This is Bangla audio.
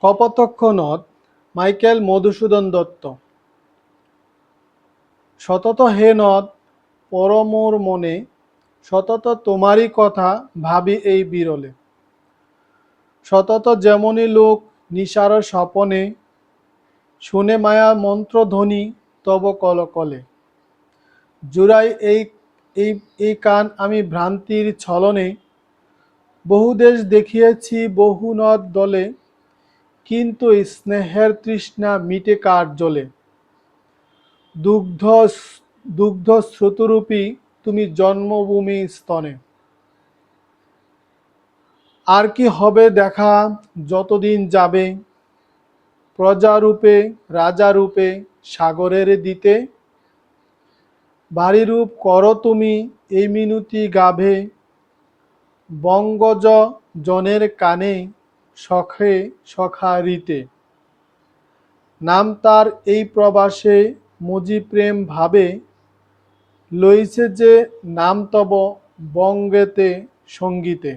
কপোতাক্ষ নদ মাইকেল মধুসূদন দত্ত। সতত হে নদ পরমোর মনে, সতত তোমারই কথা ভাবি এই বিরলে। সতত যেমনি লোক নিশার স্বপনে, শুনে মায়া মন্ত্রধ্বনি তব কলকলে। জুড়াই এই কান আমি ভ্রান্তির ছলনে, বহু দেশ দেখিয়েছি বহু নদ দলে, কিন্তু স্নেহের তৃষ্ণা মিটে কার জলে। দুগ্ধ দুগ্ধ স্রোতরূপী তুমি জন্মভূমি স্তনে। আর কি হবে দেখা যতদিন যাবে, প্রজারূপে রাজারূপে সাগরের দিতে। ভারী রূপ করো তুমি এই মিনতি গাভে, বঙ্গজ জনের কানে সখে সখারিতে। নাম তার এই প্রবাসে মজি প্রেম ভাবে, লইছে যে নাম তব বঙ্গেতে সঙ্গীতে।